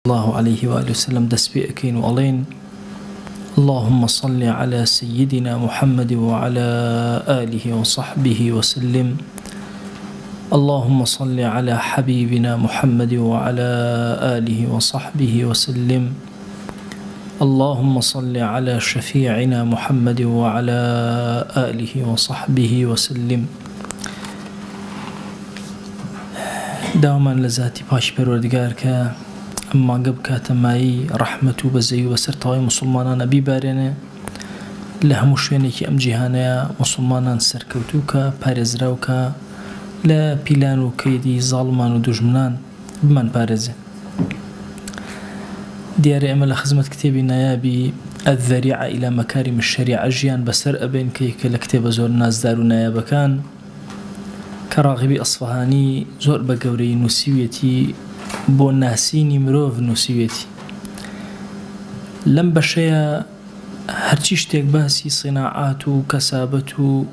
الله عليه وآله وسلم دسبئكين وألين اللهم صل على سيدنا محمد وعلى آله وصحبه وسلم. اللهم صل على حبيبنا محمد وعلى آله وصحبه وسلم. اللهم صل على شفيعنا محمد وعلى آله وصحبه وسلم. دائما لذاتي باش پروردگار که اما قب كاتماي رحمته بزي وسرطاوي مسلمانا ببارينه لهم شوينيكي ام جهانا مسلمانا سركوتوكا بارزراوكا لا بيلانو كيدي ظالمان ودجمنان بمن بارزه. دياري امل خزمة كتابي نيابي الذريعة الى مكارم الشريعة جيان بسر ابين كيك لكتاب زور ناس دارو نيابا كان كراغبي اصفهاني زور بقوري نسيويتي بۆ ناسینی مرۆڤ نووسیوێتی لەم بەشەیە هەرچی شتێک باسی سیناعات و کەسابەت و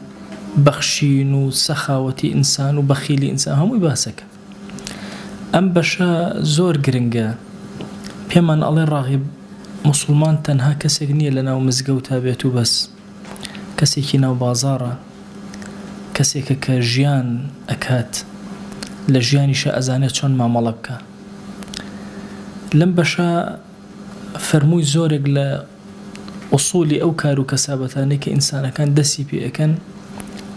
بەخشین و سەخاوەتی ئینسان و بەخیلی ئینسان هەمووی باسەکە. ئەم بەشە زۆر گرنگە. پێمان ئەڵێ ڕاغب موسڵمان تەنها کەسێک نییە لە ناو مزگەوتا بێت و بەس، کەسێکی ناو بازاڕە، کەسێکە کە ژیان ئەکات لە ژیانیشە ئەزانێت چۆن مامەڵە بکە. لەم بەشە فەرمووی زۆرێک لە ئوسوڵی ئەو کار و کەسابەتانەی کە ئینسانەکان دەستی پێ ئەکەن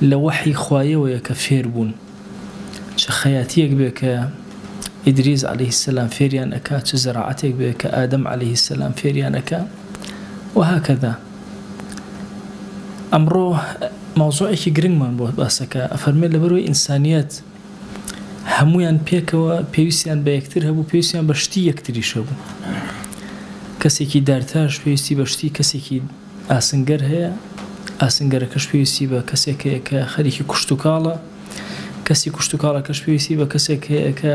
لە وەحی خوایەوەیە کە فێر بوون، چ خەیاتیەک بێ کە ئیدریس عەلەیهی السەلام فێریان ئەکا، چ زەراعەتێک بێ کە ئادەم عەلەیهی السەلام فێریان ئەکا وهاکەذا. ئەمڕۆ مەوزوعێکی گرنگمان بۆ باسەکە. ئەفەرمێت لەبەرەوەی ئینسانیەت هەموویان پێکەوە پێویستیان بە یەکتر هەبوو، پێویستیان بە شتی یەکتریش هەبوو. کەسێکی دارتاش پێویستی بە شتی کەسێکی ئاسنگەر هەیە، ئاسنگەرەکەش پێویستی بە کەسێک هەیە کە خەریکی کوشت و کاڵە، کەسی کوشت و کاڵەکەش پێویستی بە کەسێک هەیە کە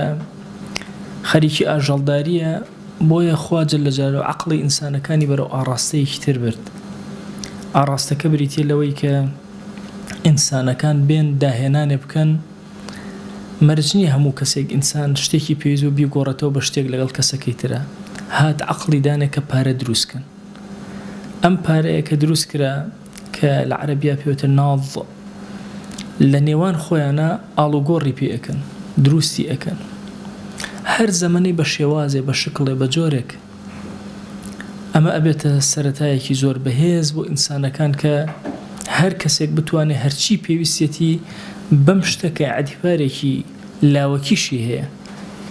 خەریکی ئاژەڵداریە. بۆیە خوا جەل جەلالوهو عەقڵی ئینسانەکانی بەرەو ئاڕاستەیەکی تر برد. ئاڕاستەکە بریتیە لەوەی کە ئینسانەکان بێن داهێنانێ بکەن، مەرج نییە هەموو کەسێک ئینسان شتێکی پێویست و بیگۆڕێتەوە بە شتێک لەگەڵ کەسەکەی ترە. هات عەقڵی دانێ کە پارە دروستکەن. ئەم پارەیە کە دروست کرا کە لە عەرەبیا پێوتر ناڵ، لە نێوان خۆیانە ئاڵوگۆڕی پێ ئەکەن، دروستی ئەکەن. هەر زەمەنەی بە شێوازێ، بە شکڵێ، بە جۆرێک. ئەمە ئەبێتە سەرەتایەکی زۆر بەهێز بۆ ئینسانەکان کە هەر کەسێک بتوانێت هەرچی پێویستێتی بەم شتەکە ئەعتیبارێکی لاوەکیشی هەیە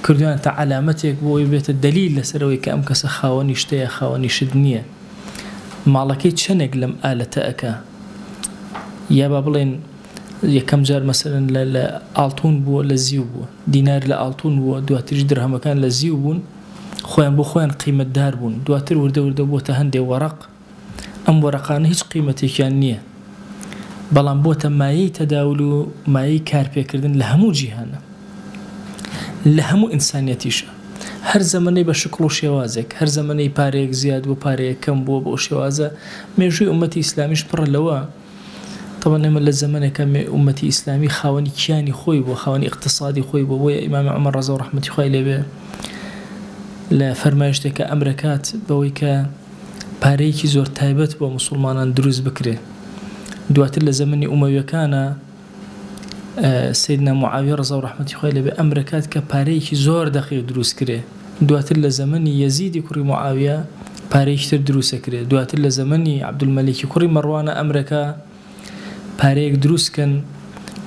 کردویان تا علامەتێک بۆی بێتە دەلیل لەسەرەوەی کە ئەم کەسە خاوەنی شتەیە، خاوەنی شت نییە. ماڵەکەی چەندێک لەم ئالەتە ئەکا، یا با بڵێن یەکەم جار مەسەلەن لە ئاڵتون بووە، لە زیو بووە، دینار لە ئاڵتون بووە، دواتریش درهەمەکان لە زیو بوون، خۆیان بۆ خۆیان قیمەتدار بوون، دواتر وردە وردە بووەتە هەندێک وەرەق. ئەم وەرەقانە هیچ قیمەتێکیان نییە، بەڵام بۆتە مایەی تەداول و مایەی کارپێکردن لە هەموو جیهانە، لە هەموو ئینسانیەتیشە. هەر زەمەنەی بە شکڵ و شێوازێک، هەر زەمەنەی پارەیەک زیاد و پارەیەک کەم بووە بۆ شێوازە. مێژووی ئومەتی ئیسلامیش پڕە لەوە. طبعاً ئێمە لە زەمانێکە ئومەتی ئیسلامی خاوەنی کیانی خۆی بووە، خاوەنی اقتصادی خۆی بووە. بۆیە ئیمام عومەر ڕەزا و ڕەحمەتی خوای لێبێ لە فەرمایشتێکە ئەمرەکات بەوەی کە پارەیەکی زۆر تایبەت بۆ موسڵمانان دروست بکرێ. دواتر لە زەمەنی ئومەویەکانە سەیدنا معاویە ڕەزا و ڕەحمەتی خوای لێبێ ئەمرەکات کە پارەیەکی زۆر دەقیق دروست کرێ. دواتر لە زەمەنی یەزیدی کوڕی معاویە پارەیەکی تر دروستە کرێ. دواتر لە زەمەنی عەبدولمەلیکی کوڕی مەڕوانە ئەمرەکە پارەیەک دروستکەن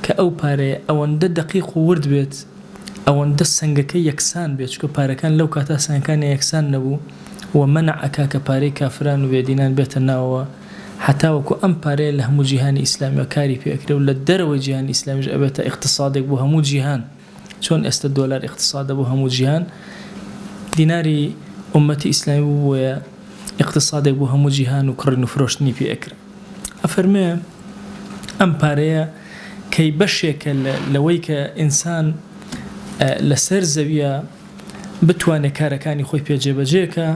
کە ئەو پارەیە ئەوەندە دەقیق و ورد بێت، ئەوەندە سەنگەکە یەکسان بێت، چکە پارەکان لەو کاتا سەنگەکانی یەکسان نەبوو و مەنع ئەکا کە پارەی کافران و بێدینان بێتە ناوەوە، حتا وەکو ئەم پارەیە لە هەموو جیهانی ئیسلامیەوە کاری پێکرێ و لە دەرەوەی جیهانی ئیسلامیش ئەبێتە اقتصادێک بۆ هەموو جیهان. چۆن ئێستا دۆلار اقتصادە بۆ هەموو جیهان، دیناری ئومەتی ئیسلامی بووە اقتصادێک بۆ هەموو جیهان و کڕین و فرۆشتنی پێ ئەکرا. ئەفەرمێ ئەم پارەیە کەی بەشێکە لەوەی کە ئینسان لەسەر زەویە بتوانێت کارەکانی خۆی پێجێبەجێکە،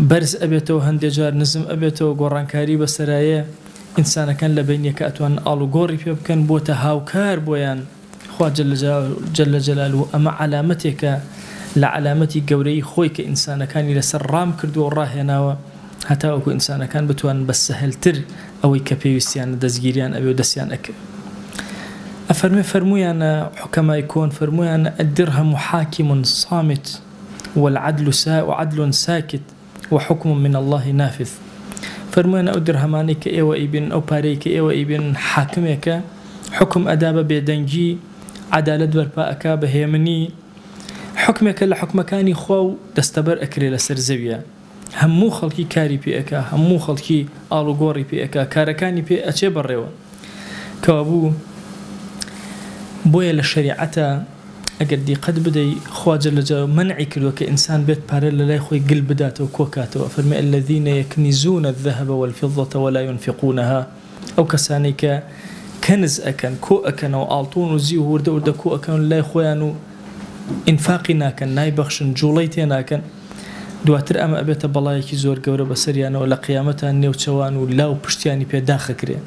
بەرز ئەبێتەوە، هەندێک جار نزم ئەبێتەوە، گۆڕانکاری بەسەرایە ئینسانەکان لە بینیەکە ئەتوان ئاڵوگۆڕی پێ بکەن بۆتە هاوکار بۆیان. خوا جەل جەلالوهو ئەمە علامەتێکە لعلامتي قوري خوي كإنسان كان لسر رام كردو الراهناوة هتا وكو إنسان كان بتوان بس سهلتر أو كبيوستيان دزجيريان أبي ودسيان أك فرموي أنا حكما يكون فرموي أنا الدرهم حاكم صامت والعدل عدل ساكت وحكم من الله نافذ فرموي أنا الدرهماني كأيوة ابن أو باري كأيوة ابن حاكمك حكم أداب بيدنجي عدالة برباءك بهيمني حكمك لحكم كاني خو دستبر أكري لسر زويا همو خلقي كاري بيئك همو خلقي آلو غوري بيئك كاركاني بيئك أشي بريوه كوابو بويا للشريعة أقدي قد بدي خواجة لجا منعي كردو كإنسان بيت بارل لا يخوي قلب داته وكوكاته فرمي الذين يكنزون الذهب والفضة ولا ينفقونها أو كسانيك كنز أكن كو أكن وآلطون وزيو ورده ورده كو أكن لا يخويانو انفاقنا كان نايبخشن جوليتنا كان دواتر أما أبيت بلايكي زور قورة بسريانا ولا قيامتها نيوتشوان ولا وبشتياني بي داخل كريا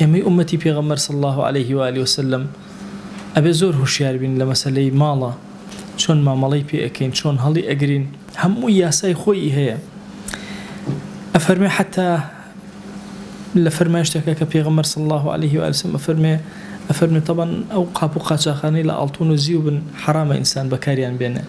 يمي أمتي بيغمر صلى الله عليه وآله وسلم أبي زور هوشيار بين لمسألة مالا شون ما مالي بي أكين شون هالي أجرين همو ياساي خوي هي أفرمي حتى لفرمي اشتكى كبيغمر صلى الله عليه وآله وسلم أفرمي طبعا أو قابو قاچاخاني لألطون وزيو بن حرام إنسان بكاريان بينه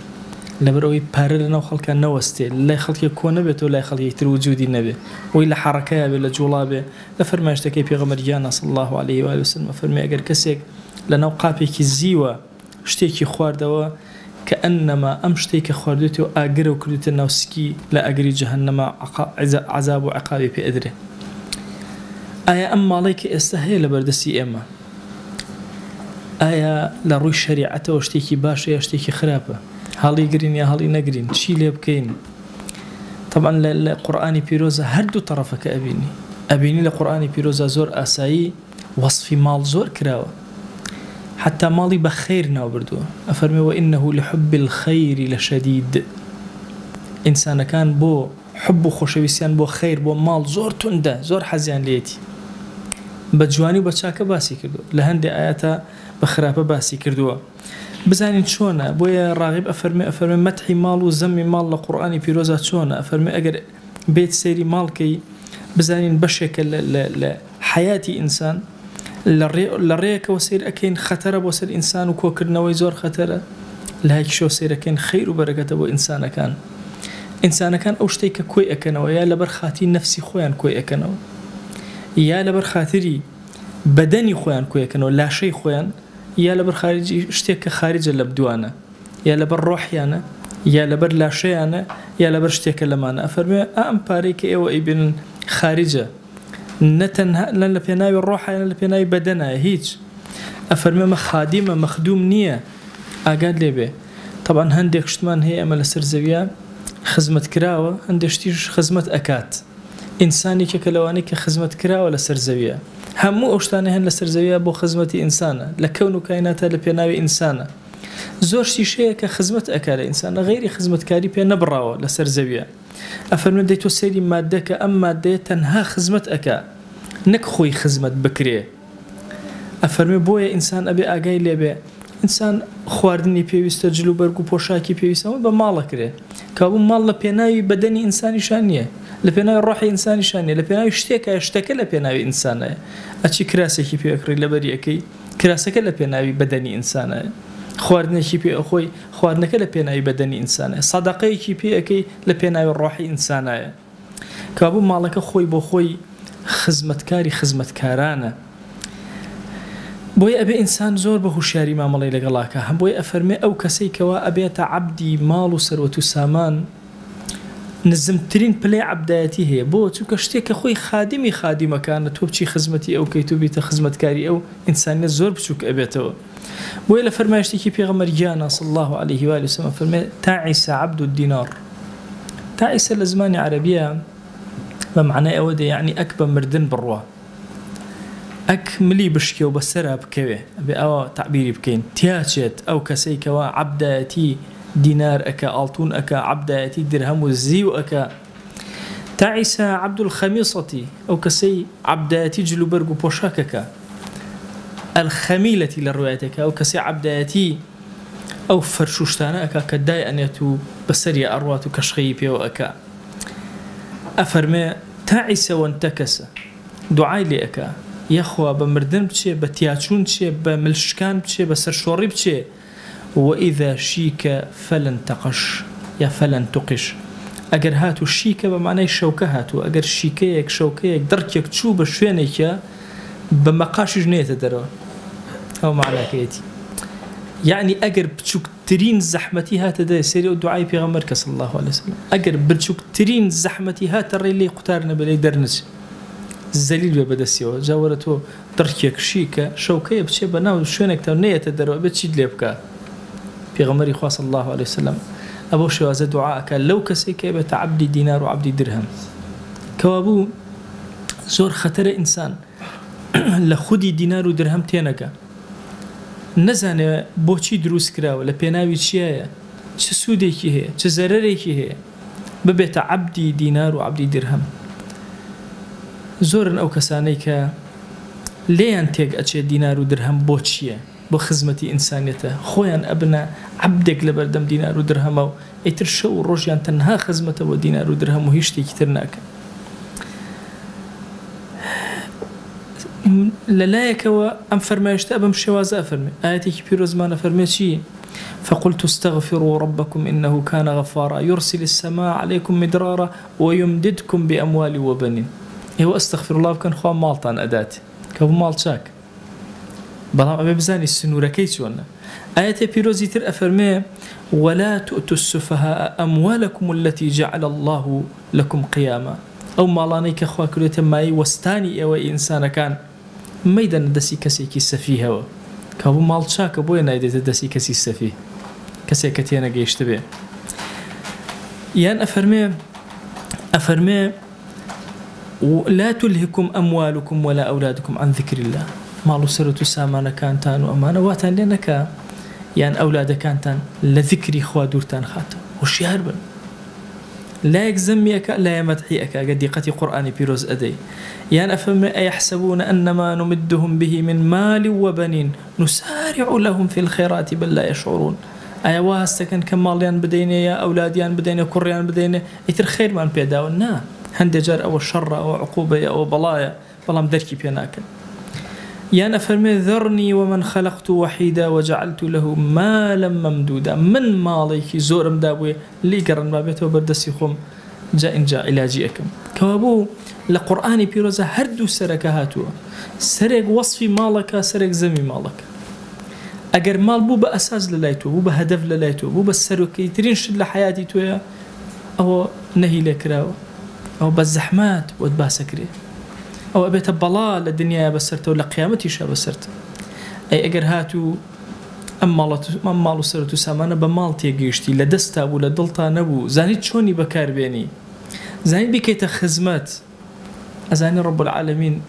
لبروي بارلنا وخلق نوستي لا يخلق يكون نبي ولا يخلق يتر وجودي النبي وإلا حركة ولا جولابه لفرمي اشتكى بيغمر جانا صلى الله عليه وآله وسلم أفرمي أجر كسيك لأنه قابيك الزيوة اشتيكي خواردوا كأنما أمشتيك خواردوتي وآقر وكردوتي النوسكي لا أقري جهنم عذاب وعقابي بأدره آية أما عليك استهيل بردسي إما آية لروي الشريعة واشتيكي باشا اشتيكي خرابة هالي قرين يا هالي نقرين شي لي بكين طبعا القرآن بيروزا هردو طرفك أبيني لقرآن بيروزا زور آسايي وصفي مال زور كراوة حتى مالي بخير نابردو أفرمي وإنه لحب الخير لشديد إنسان كان بو حب خوشويسيان بو خير بو مال زور تنده زور حزيان ليتي بجواني وبتشاك باسي كردو لهندي آياتا بخرابة باسي كردو بزانين شونا بويا راغب أفرمي مدحي مال وزمي مال لقرآني بيروزات شونا أفرمي أقر بيت سيري مالكي بزانين بشك لحياتي إنسان لريك وسير أكين خطر بوسر إنسان وكوكر نويزور خطر لهيك شو سير أكين خير وبركة بو إنسان كان أوشتيك كوي أكنو يا لبر خاطي نفسي خويان كوي أكنو يا لبر خاطري بدني خويان كوي أكنو لا شيء خويان يا لبر خارجي اشتيك خارج اللبدوانا يا لبر روحيانا يا لبر لا شيء أنا يا لبر اشتيك لمانا أفرمي أم باريك إيو ابن خارجة نتنها لن لبيناي الروح لن لبيناي بدنا هيج أفرمي مخادمة مخدوم نية أقاد لي به طبعا هندك شتمان هي أمل سرزوية خزمة كراوة هندشتيش خزمة أكات إنساني كلواني كخزمة كراوة لسرزوية همو أوشتاني هن لسرزوية بو خزمة إنسانة لكونه كائنات لبيناوي إنسانة زورشتي شيء كخزمة أكال إنسانة غير خزمة كاري بين نبراوة لسرزوية أفرمي ديتو سيري مادك أم مادة تنها خزمة أكا نكخوي خزمة بكري أفرمي بويا إنسان أبي أقاي لي إنسان خواردني بيويستا جلو برقو بوشاكي بيويستا بمالك ري كابو مال لبيناوي بدني إنساني شانية لبيناوي روحي إنساني شانية لبيناوي اشتكى لبيناوي إنسانة أتشي كراسيكي بيوكري لبريكي كراسك لبيناوي بدني إنسانة خواردنكي بي أخوي خواردنك لبيناوي بدني إنسانة صدقيكي بيكي لبيناوي روحي إنسانة كابو مالك أخوي بخوي خزمة كارانة بوي أبي إنسان زور بهوشياري ما مالي لقلاك هم بوي أفرمي أو كسيكوا أبيت عبدي مال سروة سامان نزمترين بلاي عبداتي هي بو تكشتيك أخوي خادمة كانت وبشي خزمتي أو كيتوبيت خزمة كاري أو إنسان زور بشوك أبيته بوي لفرمي اشتكي بيغمر جانا صلى الله عليه وآله وسلم فرمي تعس عبد الدينار تعس لزمان عربية بمعنى أودي يعني أكبر مردن بروا أكملي بشكي وبسرها بكوي أو تعبيري بكين تياتشت أو كسيكوا عبداتي دينار أكا ألطون أكا عبداتي درهم الزيو أكا تعس عبد الخميصة أو كسي عبداتي جلو برقو بوشاكك الخميلة للروايتك أو كسي عبداتي أو فرشوشتانا أكا كداي أن يتو بسري أروات كشخي بيو أكا أفرمي تعس وانتكس دعاي لي أكا يخوا بمردن بشي بتياچون بشي بملشكان بشي بسرشوري بشي وإذا شيك فلن تقش يا فلن تقش أجر هاتو شيك بمعنى شوكة هاتو أجر شيكيك شوكيك دركيك تشوب شوينك بمقاش جنيه تدرو أو معنى كيتي يعني أجر بتشوك ترين زحمتي هات ده سيري الدعاء في غمرك صلى الله عليه وسلم أجر بتشوك ترين زحمتي هات الريلي قطارنا بلي درنس الزليل ببدسيو جاورته دركيك شيكة شوكية بشي بناو شوينك تونية تدرو بتشيد ليبكا في غمري خوا صلى الله عليه وسلم أبو شواز دعاءك لو كسيك بتعبدي دينار وعبدي درهم كوابو زور خطر إنسان لخودي دينار ودرهم تينك نزانه بوچی دروست کراوه لپیناوی چیه چه سودێکی هەیە چه زەرەرێکی هەیە ببێتە عەبدی دینار و عەبدی درهم زۆرن ئەو کەسانەی کە لێیان تێک ئەچێ دینار و درهم بۆ چییە بۆ خزمەتی ئینسانیەتە خۆیان ئەبنە عەبدێک لەبەردەم دینار و درهەمە و ئیتر شەو و ڕۆژیان تەنها خزمەتە بۆ دینار و درهم و هیچ شتێکی تر ناکەن للايكوا أم فرمايشت أبم شوازا فرمي آياتك بيروز ما نفرمي شيء فقلت استغفروا ربكم إنه كان غفارا يرسل السماء عليكم مدرارا ويمددكم بأموال وبنين هو استغفر الله كان خوان مالطان أداتي كابو مال شاك بلام أبي بزاني السنورة كيسونا آيات بيروزي تر أفرمي ولا تؤتوا السفهاء أموالكم التي جعل الله لكم قياما أو مالانيك أخوة كلية ماي وستاني أو إنسان كان ميدان دسي كسيكي سفيه هوا كابو مال شاك بوي نايدة دسي كسي سفيه كسي كتينا جيش تبع يان أفرمي لا تلهكم أموالكم ولا أولادكم عن ذكر الله مالو سرتو سامانا كانتان وأمانا واتان لأنك يان أولاد كانتان لذكري خوا دورتان خاتا وشيار بن لا يجزميك لا يمدحيك قديقة قرآن بيروز أدي يعني أفهم أيحسبون أنما نمدهم به من مال وبنين نسارع لهم في الخيرات بل لا يشعرون أي واستكن كماليان بديني يا أولاديان بديني كريان بديني يتر خير ما بيداونا هندجر أو الشر أو عقوبة أو بلايا بلام دركي بيناك يعني أفهم ذرني ومن خلقت وحيدا وجعلت له مالا ممدودا من مالك زور مداوي اللي قرن بابته وبردسيكم جاء علاجيكم كوابو لقرآن بيروزا هردو سركهاتو سرق وصفي مالك سرق زمي مالك أجر مال بو بأساس للايتو بو بهدف للايتو بو بالسركي ترين شد لحياتي تويا أو نهي لكراو أو بالزحمات وتباسكري أو أبيت بلا للدنيا بسرته ولا قيامتي شا بسرته أي أجر هاتو أم مالو سرتو سامانا بمال تيجيشتي لدستا ولا دلتا نبو زانيت شوني بكار بيني زانيت بكيت خزمات أزاني رب العالمين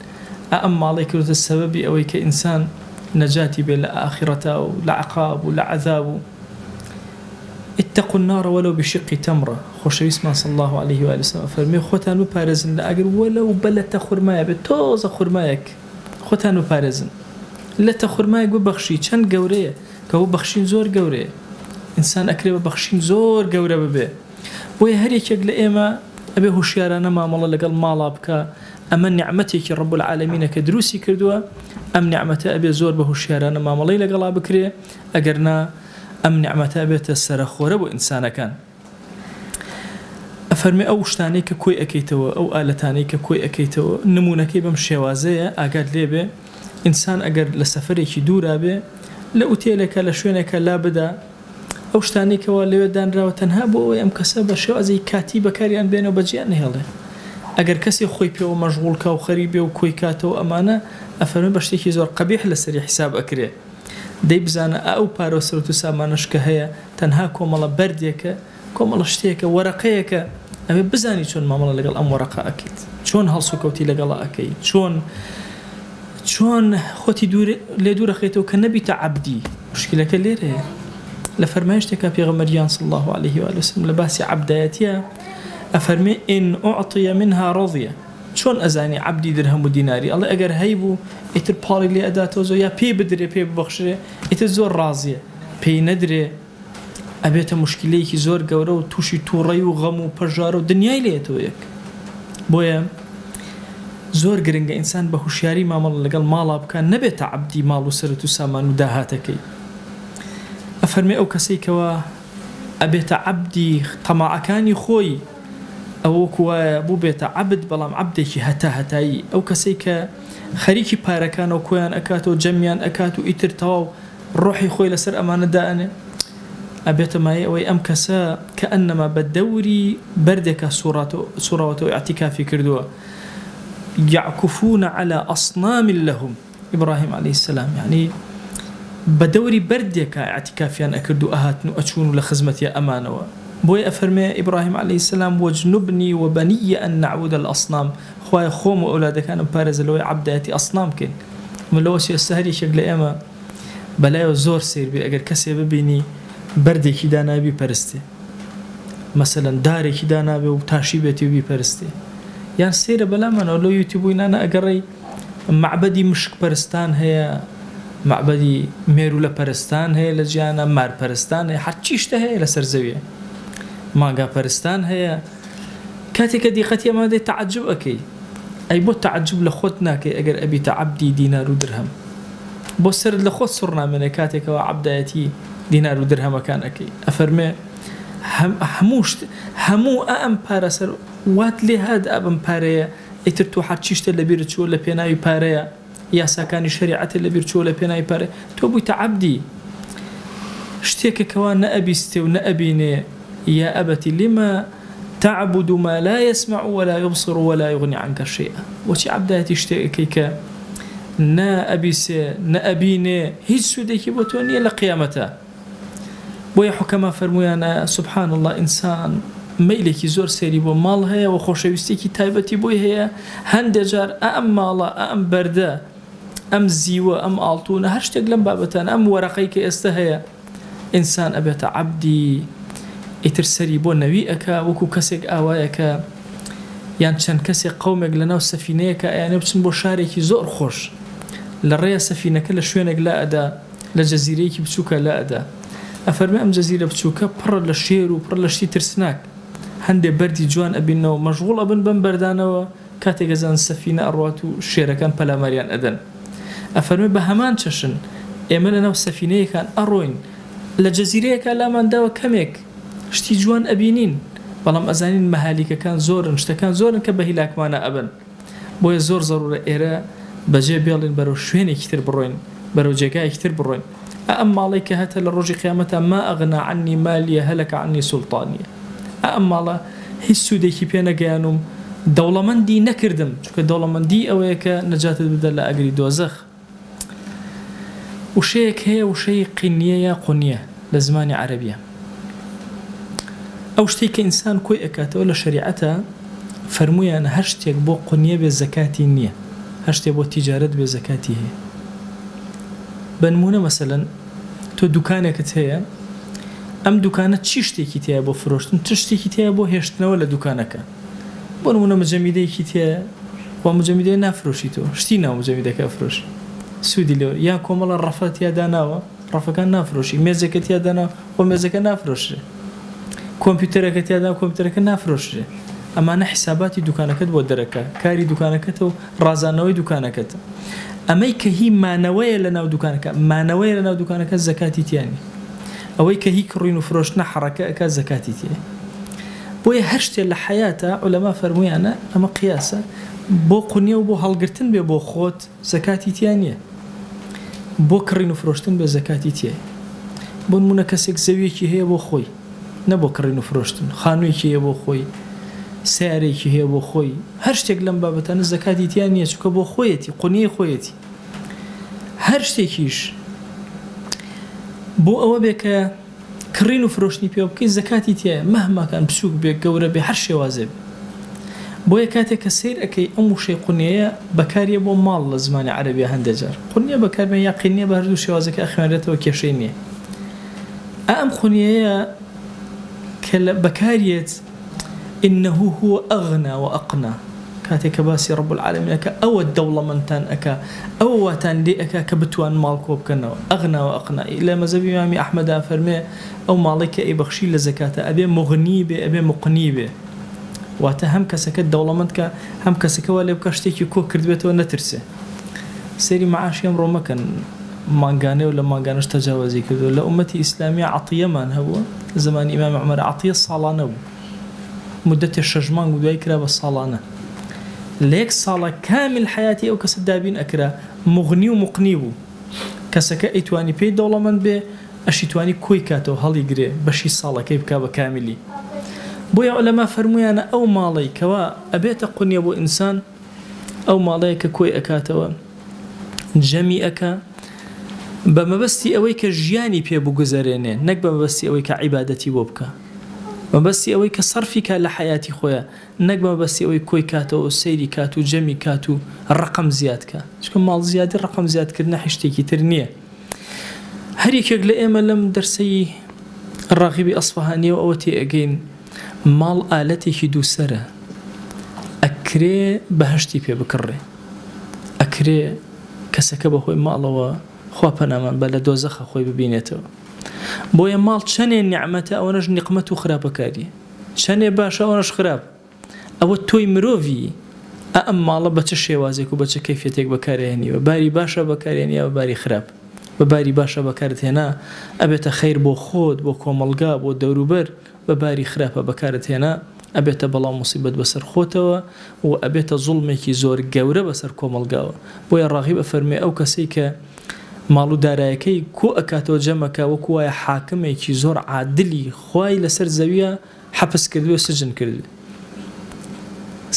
أأم عليك السبب أو كإنسان نجاتي بلا آخرة ولا عقاب ولا عذاب اتقوا النار ولو بشق تمرة خوش اسمه صلى الله عليه وآله وسلم فرمي خوتان مبارزن لأجر ولو بلت خرمايا بتوز خرمايك خوتان مبارزن لا تخرمايك ببخشي چند جوريه كهو بخشين زور جوريه إنسان أكرم بخشين زور جورة ببه ويهريك يقل إما أبي هوشيارانا ما الله لقال مالا بك أما نعمتك رب العالمين كدروسي كردوا أم نعمة أبي زور بهوشيارانا ما الله لقال بكري أجرنا أم نعمة أبي تسرخ ورب إنسان كان أفرمي أو شتانيك كوي أكيتوا أو آلتانيك كوي أكيتوا نمونك بمشي وازية أقاد ليبه إنسان أجر لسفرك دورا به لأوتيلك لشوينك لا بدا أو شتانيك واللي بدان را وتنهابو ويم كسب شو زي كاتيبة كاريان بينه وبجيان هلا أجر كسي خوي بيو مشغول كاو خريبي وكوي كاتو أمانة أفرمي بشتكي زور قبيح لسري حساب أكري دي بزانا أو بارو سرتو سامانش كهيا تنها كومالا برديك كومالا شتيك ورقيك أبي بزاني شون مامالا لقال أم ورقة أكيد شون هالسوكوتي لقال أكيد شون خوتي دور خيتو كنبي تعبدي مشكلة كليرة لفرمايشتك بيغمريان صلى الله عليه وآله وسلم لباسي عبدايتيا أفرمي إن أعطي منها رضية شون أزاني عبدي درهم وديناري الله أجر هيبو إتر بالي اللي أداته زو يا بي بدري بي ببخشري إتر زور راضية بي ندري ئەبێتە مشکلەیەکی زۆر گەورە و تووشی تووڕەی و غەم و پەژار و دنیای لێتەوە یەک. بۆیە زۆر گرنگە ئینسان بە هوشیاری مامەڵە لەگەڵ ماڵا بکەن، نەبێتە عەبدی ماڵ و سەرەت و سامان و داهاتەکەی. ئەفەرمێ ئەو کەسەی کەوە ئەبێتە عەبدی تەماعەکانی خۆی، ئەوە وایە بوو بێتە عەبد بەڵام عەبدێکی هەتایی، ئەو کەسەی کە خەریکی پارەکانەوە کۆیان ئەکاتەوە جەمیان ئەکات و ئیتر تەواو ڕۆحی خۆی لەسەر ئەمانە دائەنێ، ئەبێتە مایە ئەوەی ئەم کەسە کە ئەنەما بە دەوری بەردێکە سوڕاوەتەوە ئاعتیکافی کردووە. يعكفون على أصنام لهم إبراهيم عليه السلام، يعني بدوري بردك اعتكافيان أكردو أهاتنو أتشونو لخزمتي أمانوا. بوي أفرمي إبراهيم عليه السلام واجنبني وبني أن نعبد الأصنام، خواي خوم وأولادك كانوا بارز لو عبداتي أصنام كن من لو شيء السهري شغل أما بلايو زور سير بي أجر كسي ببيني بردي كدا نبي برستي مثلا داري كدا نبي وتاشي بيتي بي برستي، يعني سير بلا من لو يوتيوبين أنا أجري معبدي مشك برستان هي معبدي ميرولا برستان هي لجانا مار برستان هي حتشيشته هي لسرزوية ماغا برستان هي كاتك دقتي ما دي تعجب أكي أي بو تعجب لخوتنا كي أجر أبي تعبدي دينار ودرهم بو سرد لخوت صرنا من كاتك وعبداتي دينار ودرهم كان أكي أفرمي همو أم بارسر وات لي هاد أبم باريا اترتو حتشيشته لبيرتشو لبيناي باريا يا ساكاني شريعة اللي بيرتشو لبيناي باريا تو بو تعبدي اشتيك كوان نأبي استو نأبيني يا أبتي لما تعبد ما لا يسمع ولا يبصر ولا يغني عنك شيئا، وشي عبداتي اشتيك نأبي سي نأبيني هيج سوديكي بوتوني لقيامتها. بويا حكما فرمويانا سبحان الله إنسان ميلێکی زۆر سێری بۆ ماڵ هەیە و خۆشەویستێکی تایبەتی بۆی هەیە، هەندێک جار ئەم ماڵە ئەم بەردە ئەم زیوە ئەم ئاڵتونە هەر شتێک لەم بابەتان ئەم وەرەقەی کە ئێستا هەیە ئینسان ئەبێتە عەبدی ئیتر سەری بۆ نەوی ئەکا وەکو کەسێک ئاوایە کە یان چەند کەسێک قەومێک لەناو سەفینەیەکە ئەیانێ بچن بۆ شارێکی زۆر خۆش لە ڕێیە سەفینەکە لە شوێنێک لا ئەدا لە جەزیرەیەکی بچووکە لا ئەدا، ئەفەرمێ ئەم جەزیرە بچووکە پڕ لە شێر و پڕ لە شتی ترسناک، هەندێ بەردی جوان ئەبینەوە مەشغوڵ ئەبن بەم بەردانەوە کاتێک ئەزان سەفینە ئەڕوات و شێرەکان پەلاماریان ئەدەن. ئەفەرمێ بە هەمان چەشن ئێمە لەناو سەفینەیەکان ئەڕۆین لە جەزیرەیەکە لامانداوە کەمێک شتی جوان ئەبینین بەڵام ئەزانین مەهالیکەکان زۆرن، شتەکان زۆرن کە بە هیلاکمانە ئەبن. بۆیە زۆر زەڕورە ئێرە بەجێ بێڵین بەرەو شوێنێکی تر بڕۆین، بەرەو جێگایەکی تر بڕۆین. ئەم ماڵێک کە هەتە لە ڕۆژی قیامەتە ما ئەغنا عنی مالیە هەلەکە عنی سوڵتانیە، ئەم ماڵە هیچ سوودێکی پێ نەگەیانم دەوڵەمەندی نەکردم، چونکە دەوڵەمەندی ئەوەیە کە نەجاتت بدە لە ئەگری دۆزەخ. وشەیەک هەیە وشەی قینیە یا قونیە لە زمانی عەرەبیە، ئەو شتێک کە ئینسان کۆی ئەکاتەوە لە شەریعەتە فەرموویان هەر شتێک بۆ قونیە بێ زەکاتی نییە، هەر شتێک بۆ تیجارەت بێ زەکاتی هەیە. بنمونە مەسەلەن تۆ دوکانێکت هەیە، ئەم دوکانە چی شتێکی تایە بۆ فرۆشتن، چ شتێکی تایە بۆ هێشتنەوە لە دوکانەکە. بۆ نمونە مجەمیدەیەکی تایە وا مجەمیدەیە نافرۆشی تۆ شتی ناو مجەمیدەکە ئەفرۆشی سوودی لێوە، یا کۆمەڵە ڕەفە تیا داناوە ڕەفەکان نافرۆشی، مێزێکە تیا داناوە بۆ مێزەکە نافرۆشرێ، کۆمپیوتەرەکە تیا دانا کۆمپیوتەرەکە نافرۆشرێ. ئەمانە حیساباتی دوکانەکەت بۆ دەرەکە، کاری دوکانەکەتە و ڕازانەوەی دوکانەکەتە. ئەمەی کە هی مانەوەیە لە ناو دوکانەکە، مانەوەیە لە ناو دوکانەکە زەکاتی تیانی، ئەوەی کە هی کڕین و فرۆشتنە حەڕەکە ئەکا زەکاتی تیە. بۆیە هەر شتێ لە حەیاتە عولەما فەرموویانە ئەمە قیاسە بۆ قونیە و بۆ هەڵگرتن بێ بۆ خۆت زەکاتی تیان نییە، بۆ کڕین و فرۆشتن بێ زەکاتی تیە. بۆ نمونە کەسێک زەویەکی هەیە بۆ خۆی نە بۆ کڕین و فرۆشتن، خانوویەکی هەیە بۆ خۆی، سیارێکی هەیە بۆ خۆی، هەر شتێک لەم بابەتانە زەکاتی تیان نییە چونکە بۆ خۆیەتی قونیە خۆیەتی. هەر شتێکیش بۆ ئەوە بێ کە کڕین و فرۆشتنی پێ بکەی زەکاتی تایە، مەهماکان بچووک بێ گەورە بێ هەر شێوازێ بێ. بۆیە کاتێک کە سیر ئەەکەی ئەم وشەی قونیەیە بەکاریە بۆ ماڵ لە زمانی عەرەبیە هەندێک جار قونیە بەکاربێن یا قینیە بە هەردوو شێوازەکە ئەخوێنرێتەوە کێشەی نییە. ئەم قونیەیە کە بەکارێت إنه هو أغنى وأقنى، كاتێک کە باسی رب العالمین ئەکا ئەوە دەوڵەمەندتان ئەکا ئەوە واتان لێ ئەکا کە بتوان ماڵ کۆ بکەنەوە ئەغنا و ئەقنایی لە مەزەبی ئیمامی ئەحمەدا فەرمێ ئەو ماڵی کە ئەیبەخشی لە زەکاتە ئەبێ مغنی بێ ئەبێ مقنی بێ واتە هەم کەسەکە دەوڵەمەند کە هەم کەسەکەەوە لێ بکە شتێکی کۆ کردبێتەوە نەترسێ سەیری مەعاشی ئەمڕۆ مەکەن مانگانێ و لە مانگانش تەجاوزی کردو لە ئومەتی ئیسلامیە عەطیەمان هەبووە زمانی ئیمامی عومەر عەطیە ساڵانە بوو مدەتی 6 مانگ و دوای کرا بە ساڵانە لە 1 ساڵە کامل حیاتی ئەو کەسە دابین ئەکرا مغنی و مقنی بوو کەسەکە ئەیتوانی پێی دەوڵەمەند بێ ئەشی توانی کۆی کاتەوە هەڵی گرێ بەشی ساڵەکەی بکا بە کاملی بۆیە عولەما فەرموویانە ئەو ماڵەی کەوا ئەبێتە قونیە بۆ ئینسان ئەو ماڵەیە کە کۆی ئەکاتەوە جەمی ئەکا بە مەبەستی ئەوەی کە ژیانی پێ بگوزەرێنێ نەک بە مەبەستی ئەوەی کە عیبادەتی بۆ بکە مەبەستی ئەوەی کە سەرفی کات لە حیاتی خۆیە نەک بە مەبەستی ئەوەی کۆی کاتەوە سەیری کات و جەمی کات و ڕقم زیاد کە چونکە ماڵ زیادی ڕقم زیادکردنە هیچ تر نییە هەر یەکێک لە ئێمە لەم دەرسەی ڕاغیبی ئەسفەهانیەوە ئەوە تێئەگەین ماڵ ئالەتێکی دووسەرە ئەکرێ بەهەشتی پێ بکڕێ ئەکرێ کەسەکە بەخۆی ماڵەوە خوا پەنامان بە لە دۆزەخە خۆی ببینێتەوە بۆیە ماڵ چەندێ نیعمەتە ئەوەنەش نیقمەت و خراپەکاری چەندێ باشە ئەوەنەش خراپ ئەوە تۆی مرۆڤی ئەم ماڵە بە چه شێوازێک و بە چه کەیفێتێک بەکارهێنیوە باری باشە بەکارهێنیا و باری خراپ بە باری باشە بەکارت هێنا ئەبێتە خەیر بۆ خۆت بۆ کۆمەلگا بۆ دەوروبەر بە باری خراپە بەکارت هێنا ئەبێتە بەڵام موسیبەت بەسەر خۆتەوە و ئەبێتە زوڵمێکی زۆر گەورە بەسەر کۆمەلگاوە بۆیە ڕاغیب ئەفەرمێ ئەو کەسەی کە ماڵ و دارایەکەی کۆ ئەکاتەوە جەمەکە وەکو وایە حاکمێکی زۆر عادلی خوای لەسەر زەویە حەبس کردووە سجن کردوێ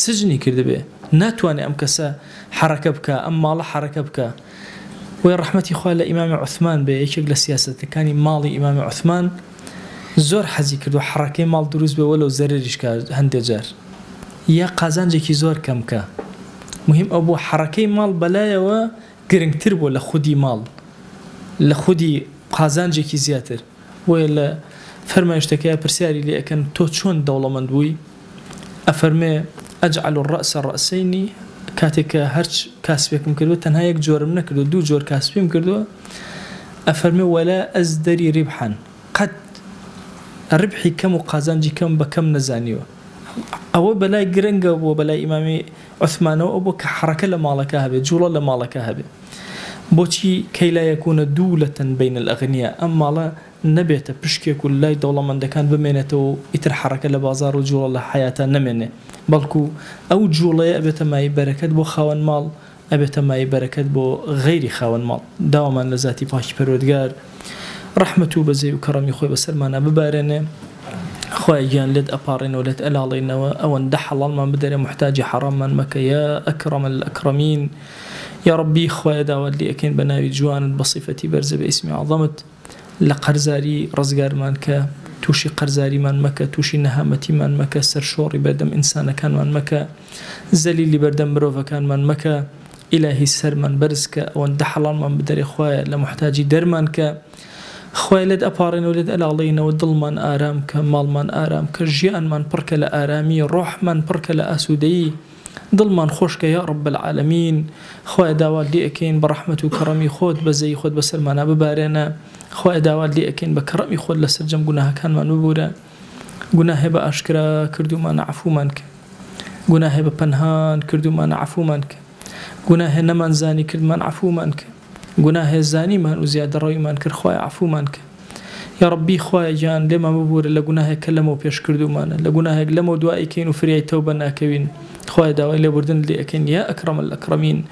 سجنی کردبێ ناتوانێ ئەم کەسە حرەکە بکە ئەم ماڵە حرەکە بکە وی ڕەحمەتی خوا لە ئیمامی عوثمان بێ یەکێک لە سیاسەتەکانی ماڵی ئیمامی عوثمان زۆر حەزی کردو حرەکەی ماڵ دروست بێ وەلەو زەرریش کە هەندێک جار یا قازانجێکی زۆر کەم کە مهم ئەو بۆ حرەکەی ماڵ بەلایەوە گرنگتر بۆ لە خودی ماڵ لە خودی قازانجێکی زیاتر بۆیە لە فەرمایشتەکەی پرسیاری لێ ئەکەن تۆ چۆن دەوڵەمەند بووی ئەفەرمێ ئەجعل الرأس ڕەسەینی کاتێک کە هەرچ کاسبێکم کردووە تەنها یەک جۆرم نەکردو دوو جۆر کاسبیم کردووە ئەفەرمێ وەلا ئەزدەری ڕیبحان قەت ڕبحی کەم و قازانجی کەم بە کەم نەزانیوە ئەوە بەلای گرنگە بۆ بەلای ئیمامی عوثمانەوە ئەو بۆ کە حرەکە لە ماڵەکە هەبێت جوڵە لە ماڵەکە هەبێت بۆچی کەی لا یەکونە دوولەتەن بین الأغنیا ئەم ماڵە نەبێتە پشکێک و لای دەوڵەمەندەکان بمێنێتەوە و ئیتر حرەکە لە بازار و جوڵە لە حیاتە نەمێنێ بەڵکو ئەو جوڵەیە ئەبێتە مای بەرەکەت بۆ خاوەن ماڵ ئەبێتە مای بەرەکەت بۆ غەیری خاوەن ماڵ داوامان لە ذاتی پاکی پەروەردگار ڕەحمەت و بەزەی و کەڕەمی خۆی بەسەرمانە ببارێنێ خوای گیان لێت ئەپاڕێنەوە لێت ئەلاڵێنەوە ئەوەندە حەڵاڵمان بدەرێ محتاجی حەڕاممان مەکە یا ئەکرەم الأکرەمین يا ربي خويا داوات لي أكين بناوي جوان بصفتي برز باسمي عظمت لقرزاري رزقار مانكا توشي قرزاري من مكة توشي نهامتي من مكة سرشوري بردم إنسان كان من مكة زليلي بردم مروفا كان من مكة إلهي سر من برزك وان حلال من بدري خويا لمحتاجي درمانك خويا لد أبارين ولد ألالين ودل من آرامك مال من آرامك جيان من برك لآرامي روح من برك لأسودي ضلمان خوشك يا رب العالمين خويا داوات لي أكين برحمة وكرمي خود بزي خود بسرمانا ببارنا خويا داوات لي أكين بكرمي خود لسرجم قناها كان من ببورا قناها بأشكرا كردو ما نعفو منك قناها بپنهان كردو ما نعفو منك قناها نمان زاني كرد ما نعفو منك قناها زاني من وزيادة روي منك خويا عفو منك يا ربي خويا جان لما ببورا لقناها كلمو بيش كردو مانا لقناها لما دوائي كين وفريعي توبا ناكوين خويا داوات لي بردن لي أكين يا أكرم الأكرمين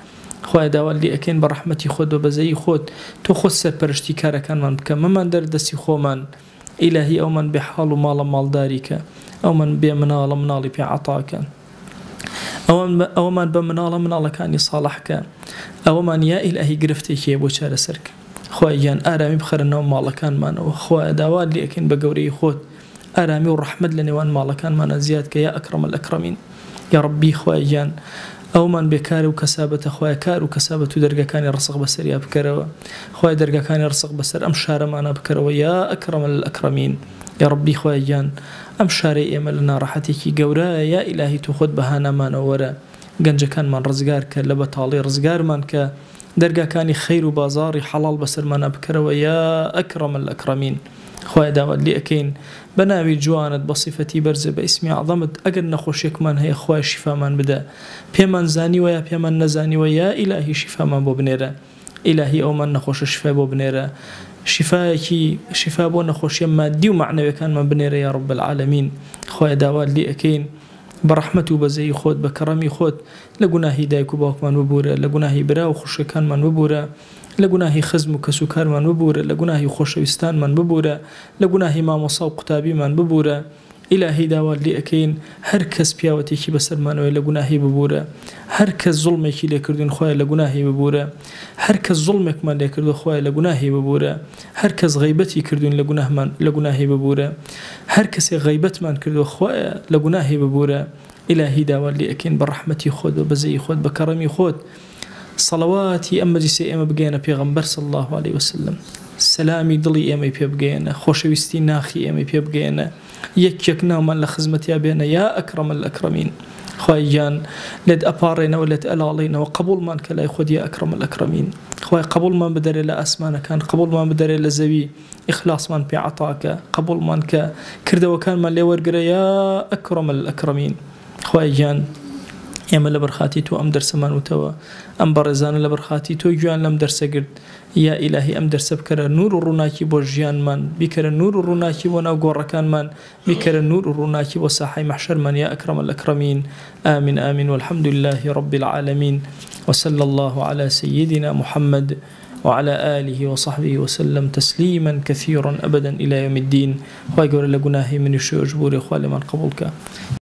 خويا داوات لي أكين برحمتي خود وبزي خود تو خود سرپرشتي كارا كان من بك ممن در دستي خو من إلهي أو من بحال مال مالداريك أو من بمنال منالي بعطاك أو من بمنال منال كاني صالحك أو من يا إلهي قرفتك يا بوشار سرك خويا جان آرامي بخرنا مال كان من وخويا داوات لي أكين بقوري خود آرامي ورحمة لنوان مال كان من زيادك يا أكرم الأكرمين يا ربي خويا جان أو من بكار وكسابة خويا كار وكسابة درجة كان يرسق بسر يا بكروا خويا درجة كان يرسق بسر أمشار ما أنا بكروا يا أكرم الأكرمين يا ربي خويا جان أمشار يملنا راحتك جورا يا إلهي تخد بهانا ما نورا گەنجەکانمان ڕزگار کە لە بەتاڵی ڕزگارمان کە دەرگاکانی خەیر و بازاڕی حەڵاڵ بەسەرمانە بکەرەوە یا ئەکرەم الئەکرەمین. خوای داوات لێ ئەکەین بە ناوی جوانت بە صیفەتی بەرزە بە ئیسمی عەظەمت ئەگەر نەخۆشیێکمان هەیە خوای شیفامان بدە، پێمان زانیوە یا پێمان نەزانیوە یا ئیلاهی شیفامان بۆ بنێرە، ئیلاهی ئەومان نەخۆشە شیفای بۆ بنێرە، شیفایەکی شیفا بۆ نەخۆشیە مادی و معنەویەکانمان بنێرە یا رب العالمین. خوای داوات لێ ئەکەین بە ڕەحمەت و بەزەی خۆت بە کەڕەمی خۆت لە گوناهی دایک و باوکمان ببوورە، لە گوناهی برا و خوشکەکانمان ببوورە، لە گوناهی خزم و کەس و کارمان ببوورە، لە گوناهی خۆشەویستانمان ببوورە، لە گوناهی مامۆسا و قوتابیمان ببوورە. ئیلاهی داوات لێ ئەکەین هەر کەس پیاوەتێکی بەسەرمانەوەی لە گوناهی ببوورە، هەر کەس زوڵمێکی لێکردوین خوای لە گوناهی ببوورە، هەر کەس زوڵمێکمان لێکردو خوای لە گوناهی ببوورە، هەر کەس غەیبەتی کردوین لە گوناهی ببوورە، هەر کەسێ غەیبەتمان کردو خوای لە گوناهی ببوورە. ئیلاهی داوات لێ ئەکەین بە ڕەحمەتی خۆت بە بەزەی خۆت بە کەڕەمی خۆت سەڵەواتی ئەم مەجلیسە ئێمە بگەێنە پێغەمبەر صلی الله عليه وسلم، سەلامی دڵی ئێمەی پێ بگەێنە، خۆشەویستی ناخی ئێمەی پێ بگەێنە، یەک ناومان لە خزمەتیا بێنە یا ئەکرەم الئەکرەمین. خوای گیان لێت ئەپاڕێنەوە لێت ئەلاڵێنەوە قبوڵمان کە لای خۆت یا ئەکرەم الئەکرەمین. خوای قبوڵمان بدەرێ لە ئاسمانەکان، قبوڵمان بدەرێ لە زەوی، ئیخلاسمان پێ عەتاکە، قبوڵمان کە کردەوەکانمان لێ وەرگرە یا ئەکرەم الئەکرەمین. خوای گیان ئێمە لە بەرخاتی تۆ ئەم دەرسەمان وتەوە، ئەم بەڕێزانە لە بەرخاتی تۆ گویان لەم دەرسە گرت، یا ئیلاهی ئەم دەرسە بکەرە نور و ڕووناکی بۆ ژیانمان، بیکەرە نور و ڕووناکی بۆ ناو گۆڕەکانمان، بیکەرە نور و ڕووناکی بۆ ساحەی مەحشەرمان یا ئەکرەم الئەکرەمین. آمین آمین والحمد لله رب العالمين وصلى الله على سيدنا محمد وعلى آله وصحبه وسلم تسليما كثيرا أبدا إلى يوم الدين. خوای گەورە لە گوناهی منی شوێ جبوری خوا لێمان قبوڵ کە.